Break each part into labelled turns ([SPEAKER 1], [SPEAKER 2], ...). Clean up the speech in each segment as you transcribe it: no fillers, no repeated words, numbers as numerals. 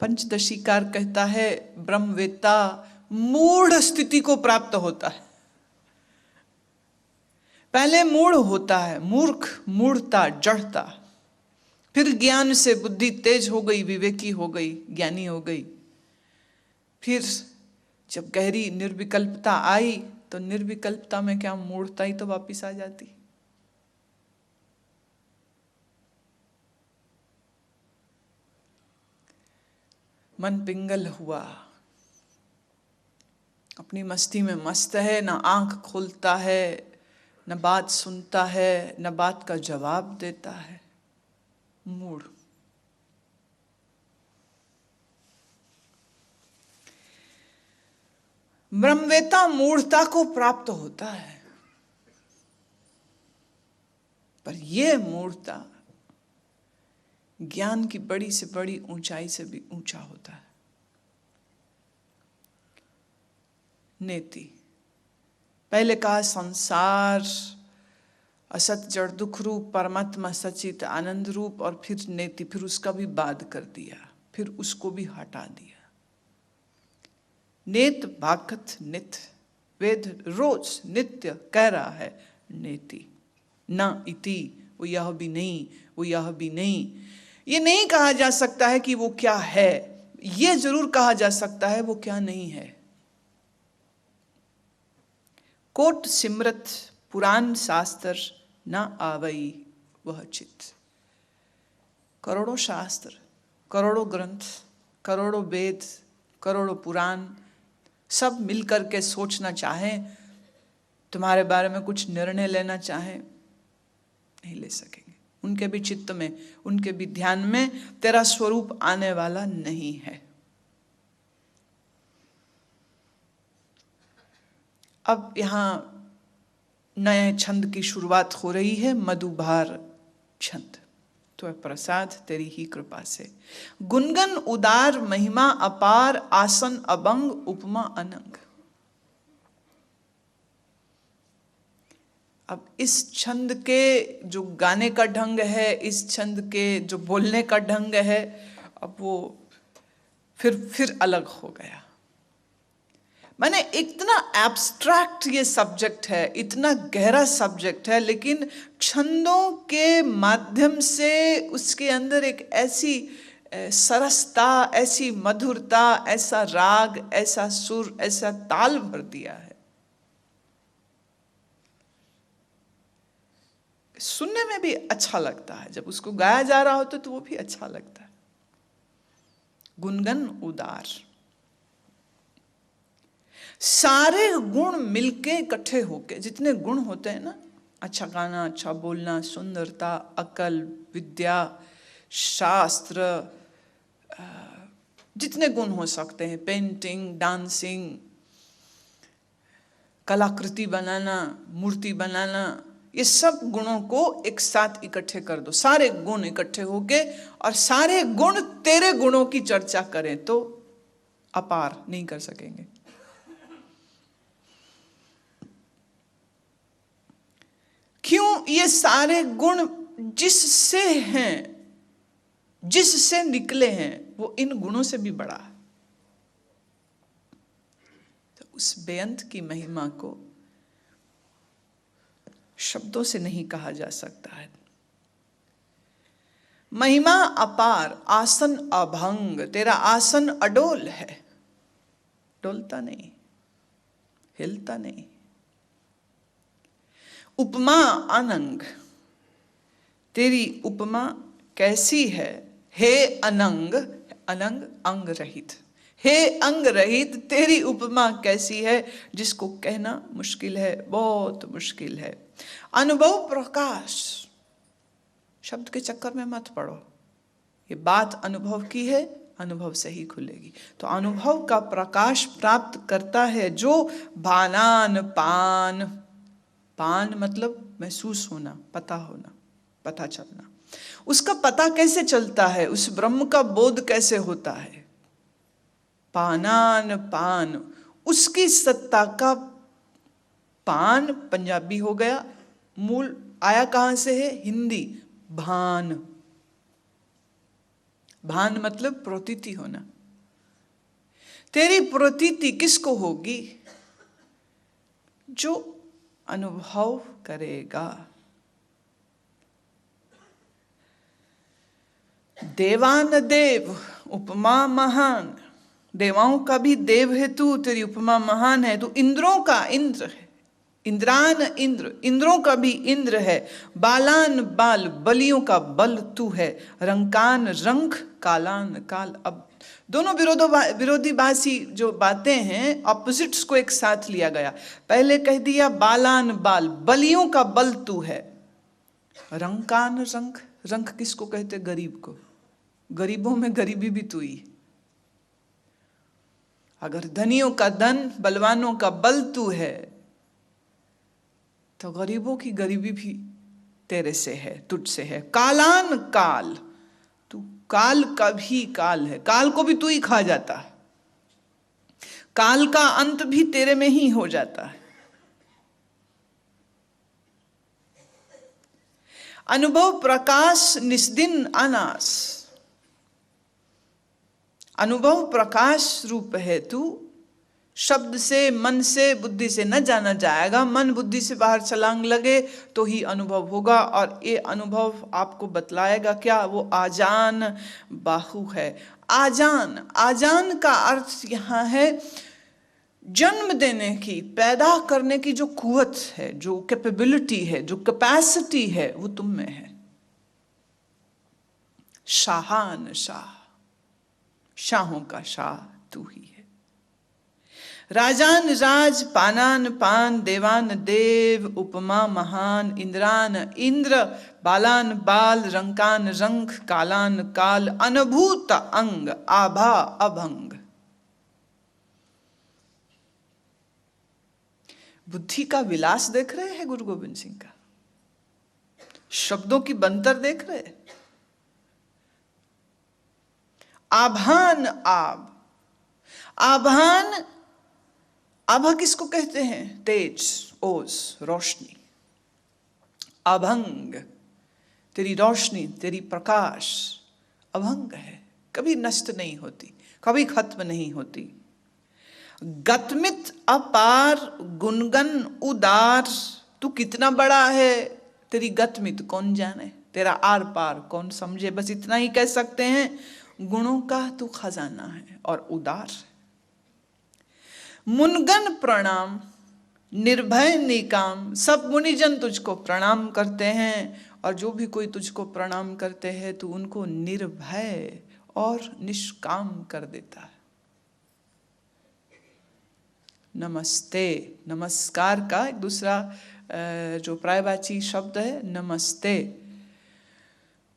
[SPEAKER 1] पंचदशीकार कहता है ब्रह्मवेत्ता मूढ़ स्थिति को प्राप्त होता है। पहले मूढ़ होता है, मूर्ख, मूढ़ता, जड़ता, फिर ज्ञान से बुद्धि तेज हो गई, विवेकी हो गई, ज्ञानी हो गई। फिर जब गहरी निर्विकल्पता आई तो निर्विकल्पता में क्या मूढ़ता ही तो वापिस आ जाती। मन पिंगल हुआ, अपनी मस्ती में मस्त है, ना आंख खोलता है, न बात सुनता है, न बात का जवाब देता है, मूढ़। ब्रह्मवेत्ता मूढ़ता को प्राप्त होता है, पर यह मूढ़ता ज्ञान की बड़ी से बड़ी ऊंचाई से भी ऊंचा होता है। नेति, पहले कहा संसार असत जड़ दुख रूप, परमात्मा सचित आनंद रूप, और फिर नेति, फिर उसका भी बाद कर दिया, फिर उसको भी हटा दिया। नेत भाखत नित, वेद रोज नित्य कह रहा है नेति, न इति, वो यह भी नहीं, वो यह भी नहीं। ये नहीं कहा जा सकता है कि वो क्या है, ये जरूर कहा जा सकता है वो क्या नहीं है। कोट सिमरत पुराण शास्त्र न आवई वह चित। करोड़ों शास्त्र, करोड़ों ग्रंथ, करोड़ों वेद, करोड़ों पुराण सब मिलकर के सोचना चाहें, तुम्हारे बारे में कुछ निर्णय लेना चाहें, नहीं ले सकेंगे। उनके भी चित्त में, उनके भी ध्यान में तेरा स्वरूप आने वाला नहीं है। अब यहां नए छंद की शुरुआत हो रही है, मधुभार छंद। तो प्रसाद तेरी ही कृपा से। गुनगन उदार महिमा अपार, आसन अभंग उपमा अनंग। अब इस छंद के जो गाने का ढंग है, इस छंद के जो बोलने का ढंग है, अब वो फिर अलग हो गया। माने इतना एब्स्ट्रैक्ट ये सब्जेक्ट है, इतना गहरा सब्जेक्ट है, लेकिन छंदों के माध्यम से उसके अंदर एक ऐसी सरसता, ऐसी मधुरता, ऐसा राग, ऐसा सुर, ऐसा ताल भर दिया है, सुनने में भी अच्छा लगता है। जब उसको गाया जा रहा होता तो वो भी अच्छा लगता है। गुनगन उदार, सारे गुण मिलके इकट्ठे होके, जितने गुण होते हैं ना, अच्छा गाना, अच्छा बोलना, सुंदरता, अकल, विद्या, शास्त्र, जितने गुण हो सकते हैं, पेंटिंग, डांसिंग, कलाकृति बनाना, मूर्ति बनाना, ये सब गुणों को एक साथ इकट्ठे कर दो, सारे गुण इकट्ठे होके, और सारे गुण तेरे गुणों की चर्चा करें तो अपार नहीं कर सकेंगे। क्यों? ये सारे गुण जिससे हैं, जिससे निकले हैं, वो इन गुणों से भी बड़ा है। तो उस बेअंत की महिमा को शब्दों से नहीं कहा जा सकता है। महिमा अपार, आसन अभंग, तेरा आसन अडोल है, डोलता नहीं, हिलता नहीं। उपमा अनंग, तेरी उपमा कैसी है, हे अनंग, अनंग अंग रहित, हे अंग रहित तेरी उपमा कैसी है, जिसको कहना मुश्किल है, बहुत मुश्किल है। अनुभव प्रकाश, शब्द के चक्कर में मत पड़ो, ये बात अनुभव की है, अनुभव से ही खुलेगी। तो अनुभव का प्रकाश प्राप्त करता है जो भानान पान, पान मतलब महसूस होना, पता होना, पता चलना। उसका पता कैसे चलता है, उस ब्रह्म का बोध कैसे होता है? पानान पान, उसकी सत्ता का पान पंजाबी हो गया, मूल आया कहां से है? हिंदी। भान, भान मतलब प्रतीति होना, तेरी प्रतीति किसको होगी? जो अनुभव करेगा। देवान देव उपमा महान, देवाओं का भी देव है तू, तेरी उपमा महान है। तू इंद्रों का इंद्र है, इंद्रान इंद्र, इंद्रों का भी इंद्र है। बालान बाल, बलियों का बल तू है। रंकान रंक, कालान काल। अब दोनों विरोधीभासी जो बातें हैं, ऑपोजिट्स को एक साथ लिया गया। पहले कह दिया बालान बाल, बलियों का बल तू है। रंकान रंक, रंक किसको कहते? गरीब को। गरीबों में गरीबी भी तू ही। अगर धनियों का धन, बलवानों का बल तू है, तो गरीबों की गरीबी भी तेरे से है, तुझसे है। कालान काल, तू काल का भी काल है, काल को भी तू ही खा जाता है। काल का अंत भी तेरे में ही हो जाता है। अनुभव प्रकाश निस्दिन अनास, अनुभव प्रकाश रूप है तू। शब्द से, मन से, बुद्धि से न जाना जाएगा। मन बुद्धि से बाहर छलांग लगे तो ही अनुभव होगा, और ये अनुभव आपको बतलाएगा क्या? वो आजान बाहु है। आजान, आजान का अर्थ यहाँ है जन्म देने की, पैदा करने की जो कुवत है, जो कैपेबिलिटी है, जो कैपेसिटी है, वो तुम में है। शाहान शाह, शाहों का शाह तू ही है। राजान राज, पानान पान, देवान देव, उपमा महान। इंद्रान इंद्र, बालान बाल, रंकान रंक, कालान काल। अनुभूत अंग, आभा अभंग। बुद्धि का विलास देख रहे हैं गुरु गोविंद सिंह का? शब्दों की बंतर देख रहे हैं? आभान आब, आभान, आभा किसको कहते हैं? तेज, ओज, रोशनी। अभंग, तेरी रोशनी, तेरी प्रकाश अभंग है, कभी नष्ट नहीं होती, कभी खत्म नहीं होती। गतमित अपार, गुणगन उदार, तू कितना बड़ा है, तेरी गतमित कौन जाने, तेरा आर पार कौन समझे। बस इतना ही कह सकते हैं, गुणों का तू खजाना है और उदार है। मुनगन प्रणाम, निर्भय निकाम, सब मुनिजन तुझको प्रणाम करते हैं, और जो भी कोई तुझको प्रणाम करते हैं तू उनको निर्भय और निष्काम कर देता है। नमस्ते, नमस्कार का एक दूसरा जो पर्यायवाची शब्द है नमस्ते।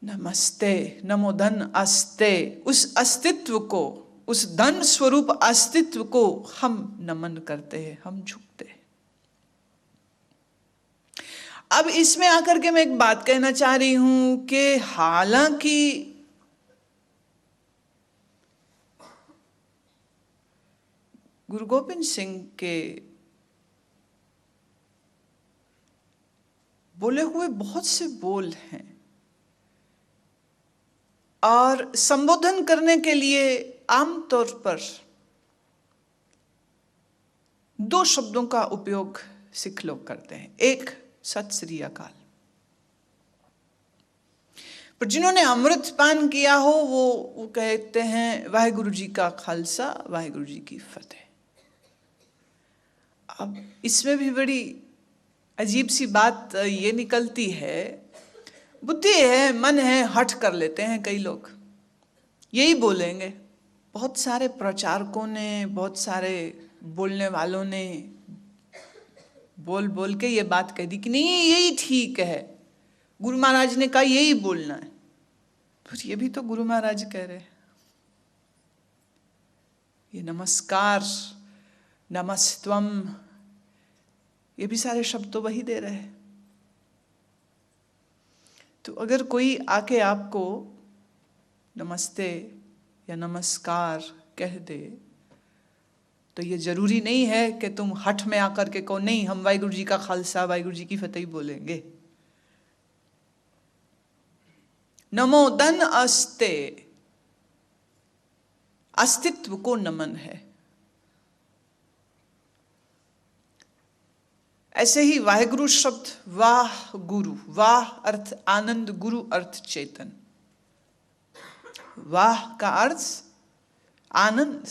[SPEAKER 1] नमस्ते, नमो धन अस्ते, उस अस्तित्व को, उस धन स्वरूप अस्तित्व को हम नमन करते हैं, हम झुकते हैं। अब इसमें आकर के मैं एक बात कहना चाह रही हूं कि हालांकि गुरु गोविंद सिंह के बोले हुए बहुत से बोल हैं, और संबोधन करने के लिए आमतौर पर दो शब्दों का उपयोग सिख लोग करते हैं। एक सत श्री अकाल, पर जिन्होंने अमृत पान किया हो वो कहते हैं वाहिगुरु जी का खालसा, वाहिगुरु जी की फतेह। अब इसमें भी बड़ी अजीब सी बात ये निकलती है, बुद्धि है, मन है, हठ कर लेते हैं कई लोग, यही बोलेंगे। बहुत सारे प्रचारकों ने, बहुत सारे बोलने वालों ने बोल बोल के ये बात कह दी कि नहीं यही ठीक है, गुरु महाराज ने कहा यही बोलना है। फिर ये भी तो गुरु महाराज कह रहे हैं, ये नमस्कार, नमस्तम, ये भी सारे शब्द तो वही दे रहे हैं। तो अगर कोई आके आपको नमस्ते या नमस्कार कह दे तो ये जरूरी नहीं है कि तुम हठ में आकर के कहो नहीं हम वाहिगुरु जी का खालसा, वाहिगुरु जी की फतेह बोलेंगे। नमो धन अस्ते, अस्तित्व को नमन है, ऐसे ही वाहेगुरु शब्द, वाह गुरु, वाह अर्थ आनंद, गुरु अर्थ चेतन। वाह का अर्थ आनंद,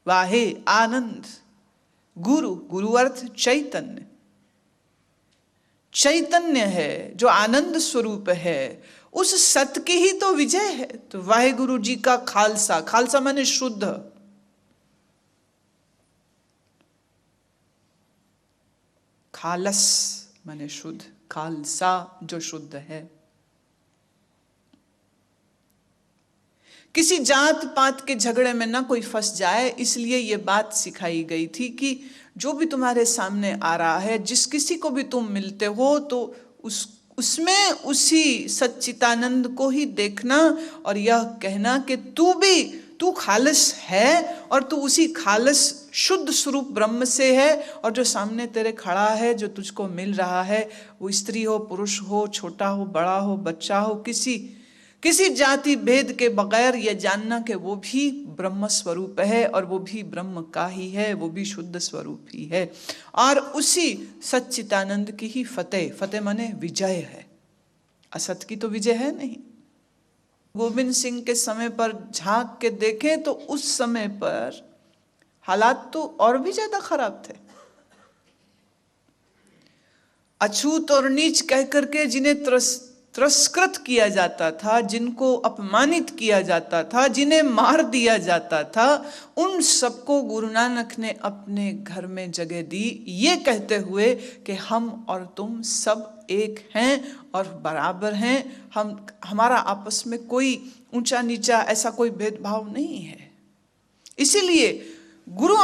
[SPEAKER 1] वाहे आनंद, गुरु, गुरु अर्थ चैतन्य। चैतन्य है जो आनंद स्वरूप है, उस सत्य की ही तो विजय है। तो वाहेगुरु जी का खालसा, खालसा माने शुद्ध, खालस माने शुद्ध, खालसा जो शुद्ध है। किसी जात पात के झगड़े में ना कोई फंस जाए, इसलिए ये बात सिखाई गई थी कि जो भी तुम्हारे सामने आ रहा है, जिस किसी को भी तुम मिलते हो, तो उसमें उसी सच्चिदानंद को ही देखना और यह कहना कि तू खालस है और तू उसी खालस शुद्ध स्वरूप ब्रह्म से है। और जो सामने तेरे खड़ा है, जो तुझको मिल रहा है, वो स्त्री हो, पुरुष हो, छोटा हो, बड़ा हो, बच्चा हो, किसी जाति भेद के बगैर यह जानना कि वो भी ब्रह्म स्वरूप है और वो भी ब्रह्म का ही है, वो भी शुद्ध स्वरूप ही है। और उसी सच्चिदानंद की ही फतेह, फतेह माने विजय है। असत की तो विजय है नहीं। गोविंद सिंह के समय पर झांक के देखें तो उस समय पर हालात तो और भी ज्यादा खराब थे। अछूत और नीच कह करके जिन्हें तिरस्कृत किया जाता था, जिनको अपमानित किया जाता था, जिन्हें मार दिया जाता था, उन सबको गुरु नानक ने अपने घर में जगह दी, ये कहते हुए कि हम और तुम सब एक हैं और बराबर हैं। हमारा आपस में कोई ऊंचा नीचा ऐसा कोई भेदभाव नहीं है। इसीलिए गुरु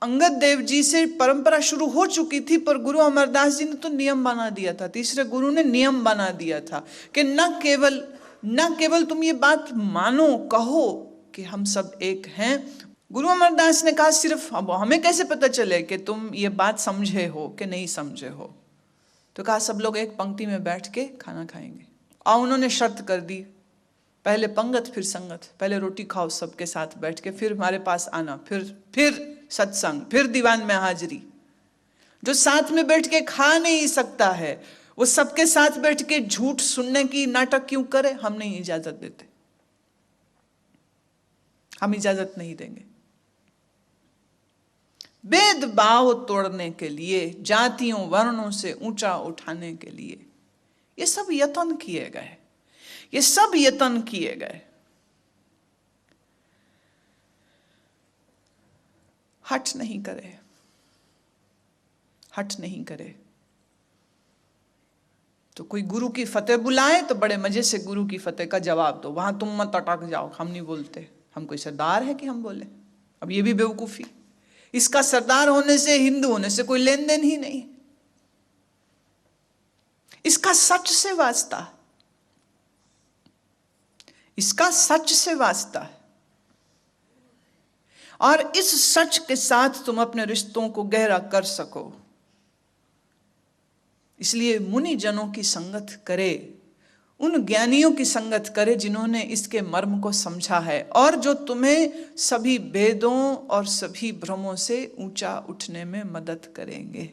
[SPEAKER 1] अंगद देव जी से परंपरा शुरू हो चुकी थी, पर गुरु अमरदास जी ने तो नियम बना दिया था, तीसरे गुरु ने नियम बना दिया था कि न केवल तुम ये बात मानो, कहो कि हम सब एक हैं। गुरु अमरदास ने कहा सिर्फ हमें कैसे पता चले कि तुम ये बात समझे हो कि नहीं समझे हो? तो कहा सब लोग एक पंक्ति में बैठ के खाना खाएंगे। और उन्होंने शर्त कर दी, पहले पंगत फिर संगत, पहले रोटी खाओ सबके साथ बैठ के, फिर हमारे पास आना, फिर सत्संग, फिर दीवान में हाजिरी। जो साथ में बैठ के खा नहीं सकता है, वो सबके साथ बैठ के झूठ सुनने की नाटक क्यों करे? हम नहीं इजाजत देते, हम इजाजत नहीं देंगे। भेदभाव तोड़ने के लिए, जातियों वर्णों से ऊंचा उठाने के लिए ये सब यत्न किए गए, ये सब यत्न किए गए। हट नहीं करे, हट नहीं करे। तो कोई गुरु की फतेह बुलाए तो बड़े मजे से गुरु की फतेह का जवाब दो, वहां तुम मत अटक जाओ, हम नहीं बोलते, हम कोई सरदार है कि हम बोले? अब ये भी बेवकूफी। इसका सरदार होने से, हिंदू होने से कोई लेन देन ही नहीं। इसका सच से वास्ता है, इसका सच से वास्ता है। और इस सच के साथ तुम अपने रिश्तों को गहरा कर सको, इसलिए मुनि जनों की संगत करे, उन ज्ञानियों की संगत करे जिन्होंने इसके मर्म को समझा है और जो तुम्हें सभी भेदों और सभी भ्रमों से ऊंचा उठने में मदद करेंगे।